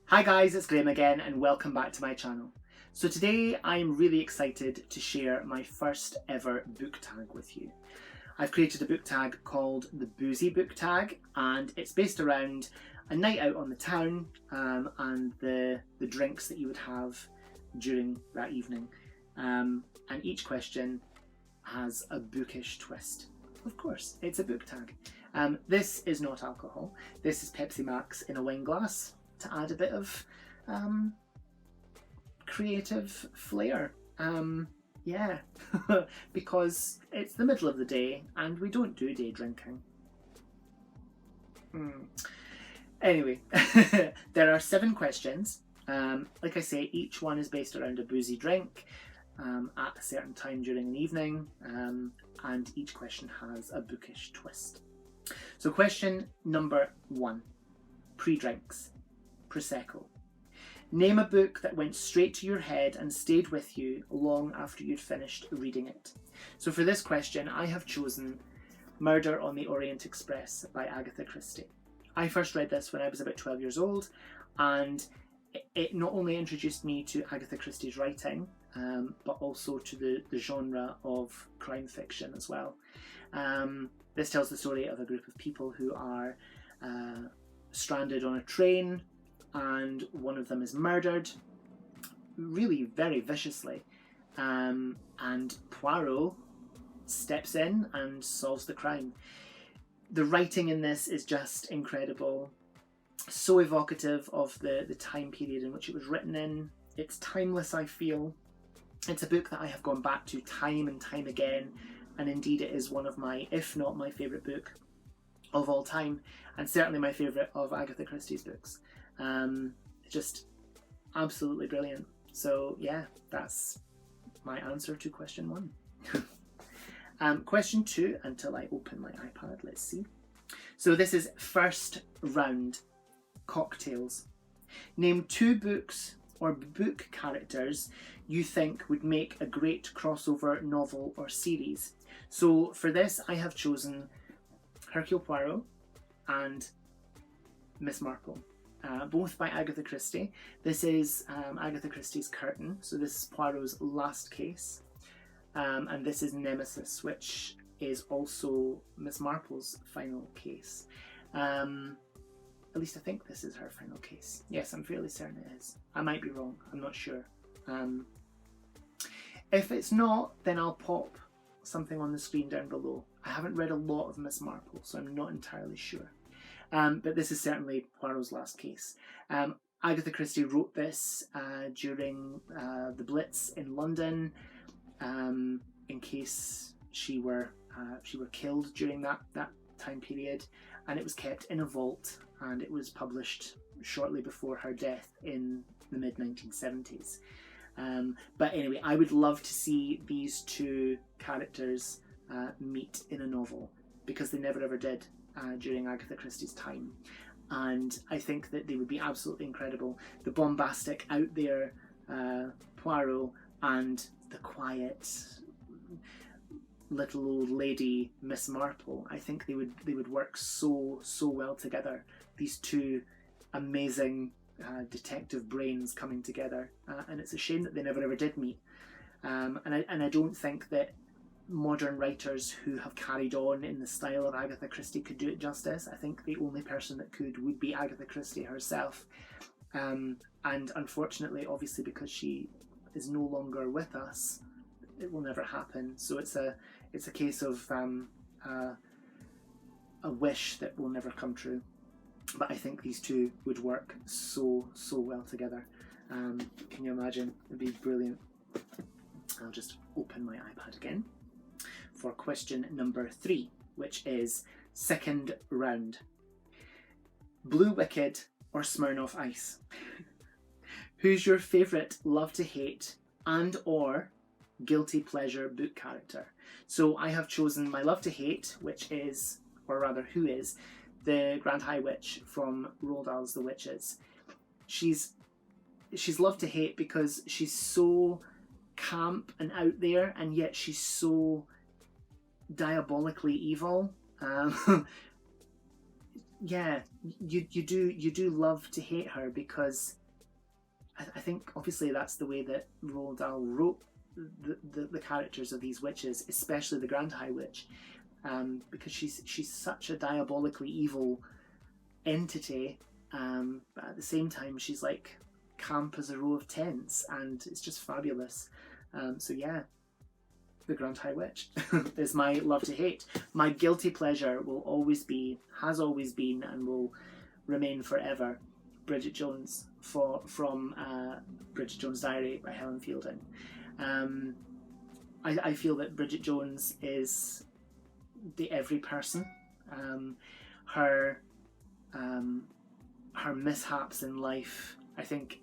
Hi guys, it's Graham again and welcome back to my channel. So today I'm really excited to share my first ever book tag with you. I've created a book tag called the Boozy Book Tag, and it's based around a night out on the town and the drinks that you would have during that evening. And each question has a bookish twist. Of course, it's a book tag. This is not alcohol. This is Pepsi Max in a wine glass to add a bit of creative flair. Yeah, because it's the middle of the day and we don't do day drinking. Anyway, there are 7 questions. Like I say, each one is based around a boozy drink at a certain time during an evening, and each question has a bookish twist. So question number 1, pre-drinks. Prosecco. Name a book that went straight to your head and stayed with you long after you'd finished reading it. So for this question, I have chosen Murder on the Orient Express by Agatha Christie. I first read this when I was about 12 years old, and it not only introduced me to Agatha Christie's writing, but also to the genre of crime fiction as well. This tells the story of a group of people who are stranded on a train, and one of them is murdered, really very viciously, and Poirot steps in and solves the crime. The writing in this is just incredible, so evocative of the time period in which it was written in. It's timeless, I feel. It's a book that I have gone back to time and time again, and indeed it is one of my, if not my favourite book of all time, and certainly my favourite of Agatha Christie's books. Just absolutely brilliant. So yeah, that's my answer to question 1. Question 2, until I open my iPad, let's see. So this is first round, cocktails. Name 2 books or book characters you think would make a great crossover novel or series. So for this, I have chosen Hercule Poirot and Miss Marple. Both by Agatha Christie. This is Agatha Christie's Curtain, so this is Poirot's last case, and this is Nemesis, which is also Miss Marple's final case. At least I think this is her final case. Yes, I'm fairly certain it is. I might be wrong, I'm not sure. If it's not, then I'll pop something on the screen down below. I haven't read a lot of Miss Marple, so I'm not entirely sure. But this is certainly Poirot's last case. Agatha Christie wrote this during the Blitz in London, in case she were killed during that time period, and it was kept in a vault, and it was published shortly before her death in the mid-1970s. But anyway, I would love to see these 2 characters meet in a novel, because they never ever did during Agatha Christie's time, and I think that they would be absolutely incredible. The bombastic, out there Poirot and the quiet little old lady Miss Marple. I think they would work so well together. These 2 amazing detective brains coming together, and it's a shame that they never ever did meet. And I don't think that modern writers who have carried on in the style of Agatha Christie could do it justice. I think the only person that could would be Agatha Christie herself. And unfortunately, obviously, because she is no longer with us, it will never happen. So it's a case of a wish that will never come true. But I think these 2 would work so well together. Can you imagine? It'd be brilliant. I'll just open my iPad again for question number 3, which is second round. Blue Wicked or Smirnoff Ice? Who's your favourite love to hate and or guilty pleasure book character? So I have chosen my love to hate, which is, or rather who is, the Grand High Witch from Roald Dahl's The Witches. She's love to hate because she's so camp and out there, and yet she's so diabolically evil. yeah, you do love to hate her, because I think obviously that's the way that Roald Dahl wrote the characters of these witches, especially the Grand High Witch, because she's such a diabolically evil entity, but at the same time she's like camp as a row of tents, and it's just fabulous. So yeah, the Grand High Witch is my love to hate. My guilty pleasure will always be, has always been, and will remain forever, Bridget Jones from Bridget Jones' Diary by Helen Fielding. I feel that Bridget Jones is the every person. Her her mishaps in life, I think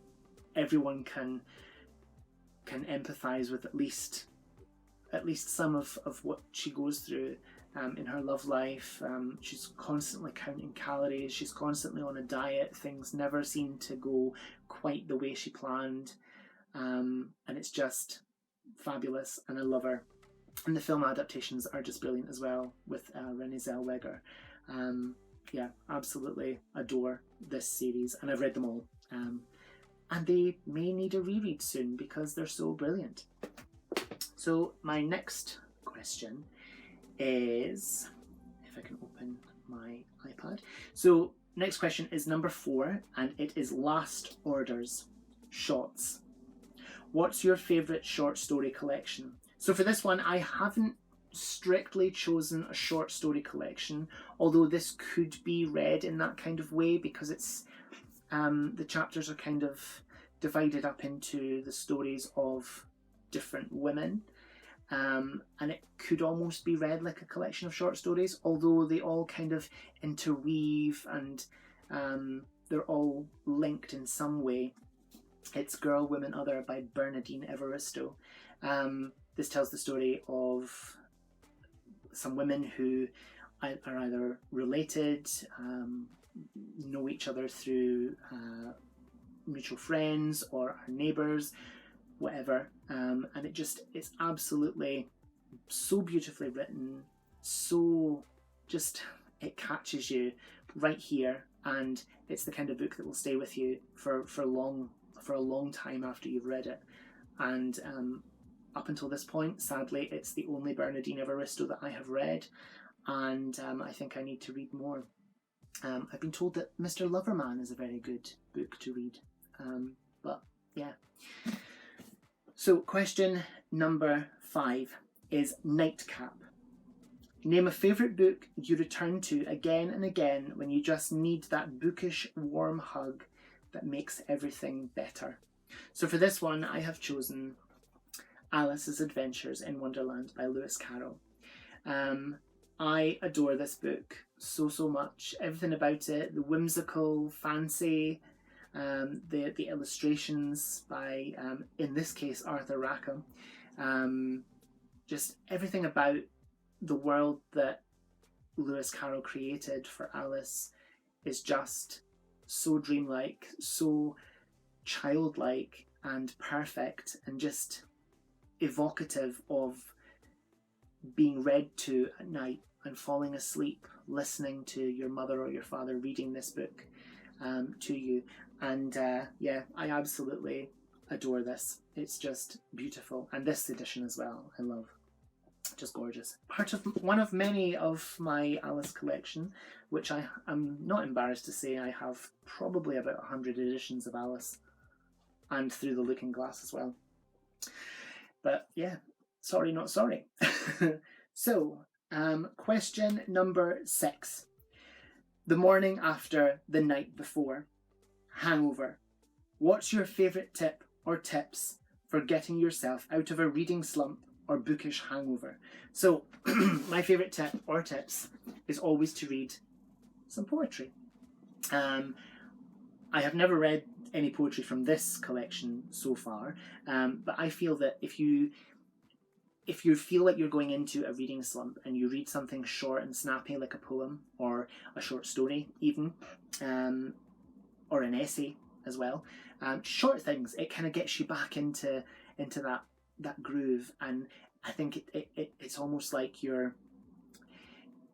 everyone can empathise with at least some of what she goes through in her love life. She's constantly counting calories, she's constantly on a diet, things never seem to go quite the way she planned, and it's just fabulous, and I love her. And the film adaptations are just brilliant as well, with Renée Zellweger. Yeah, absolutely adore this series, and I've read them all. And they may need a reread soon because they're so brilliant. So my next question is, if I can open my iPad. So next question is number 4, and it is Last Orders, Shots. What's your favourite short story collection? So for this one, I haven't strictly chosen a short story collection, although this could be read in that kind of way, because it's the chapters are kind of divided up into the stories of different women, and it could almost be read like a collection of short stories, although they all kind of interweave, and they're all linked in some way. It's Girl, Woman, Other by Bernardine Evaristo. This tells the story of some women who are either related, know each other through mutual friends, or are neighbours, whatever. And it's absolutely so beautifully written, so just, it catches you right here, and it's the kind of book that will stay with you for a long time after you've read it. And up until this point, sadly, it's the only Bernardine Evaristo that I have read, and I think I need to read more. I've been told that Mr. Loverman is a very good book to read, but yeah. So question number 5 is Nightcap. Name a favourite book you return to again and again when you just need that bookish warm hug that makes everything better. So for this one, I have chosen Alice's Adventures in Wonderland by Lewis Carroll. I adore this book so much. Everything about it, the whimsical fancy, the illustrations by, in this case, Arthur Rackham. Just everything about the world that Lewis Carroll created for Alice is just so dreamlike, so childlike and perfect, and just evocative of being read to at night and falling asleep listening to your mother or your father reading this book to you. And yeah, I absolutely adore this. It's just beautiful, and this edition as well, I love. Just gorgeous. One of many of my Alice collection, which I am not embarrassed to say I have probably about 100 editions of Alice, and Through the Looking Glass as well. But yeah, sorry not sorry. So question number 6. The morning after, the night before. Hangover. What's your favourite tip or tips for getting yourself out of a reading slump or bookish hangover? So my favourite tip or tips is always to read some poetry. I have never read any poetry from this collection so far, but I feel that if you feel like you're going into a reading slump and you read something short and snappy like a poem or a short story even, or an essay as well, short things, it kind of gets you back into that groove. And I think it's almost like you're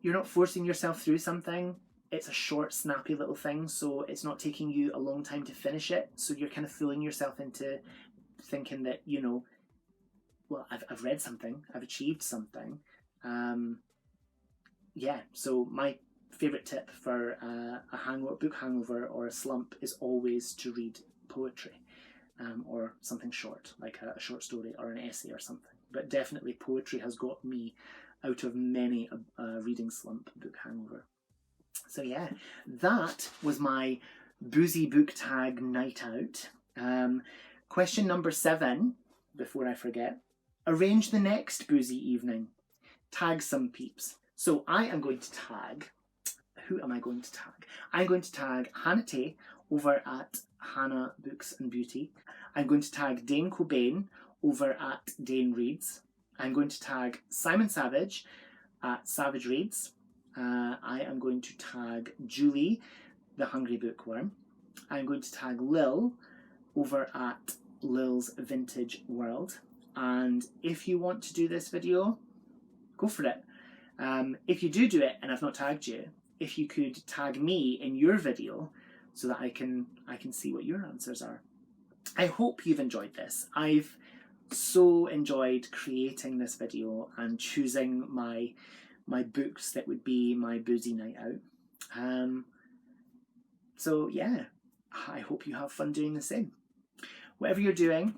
not forcing yourself through something, it's a short, snappy little thing, so it's not taking you a long time to finish it. So you're kind of fooling yourself into thinking that, you know, well, I've read something, I've achieved something. Yeah, so my favourite tip for a book hangover or a slump is always to read poetry, or something short, like a short story or an essay or something. But definitely poetry has got me out of many a reading slump, book hangover. So yeah, that was my Boozy Book Tag night out. Question number 7, before I forget. Arrange the next boozy evening. Tag some peeps. So I am going to tag, who am I going to tag? I'm going to tag Hannah Tay over at Hannah Books and Beauty. I'm going to tag Dane Cobain over at Dane Reads. I'm going to tag Simon Savage at Savage Reads. I am going to tag Julie, the Hungry Bookworm. I'm going to tag Lil over at Lil's Vintage World. And if you want to do this video, go for it. If you do it and I've not tagged you, if you could tag me in your video so that I can see what your answers are. I hope you've enjoyed this. I've so enjoyed creating this video and choosing my books that would be my boozy night out. So yeah, I hope you have fun doing the same. Whatever you're doing,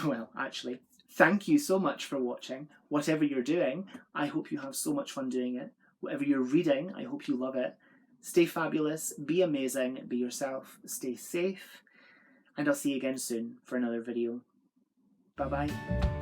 well, actually, thank you so much for watching. Whatever you're doing, I hope you have so much fun doing it. Whatever you're reading, I hope you love it. Stay fabulous, be amazing, be yourself, stay safe, and I'll see you again soon for another video. Bye-bye.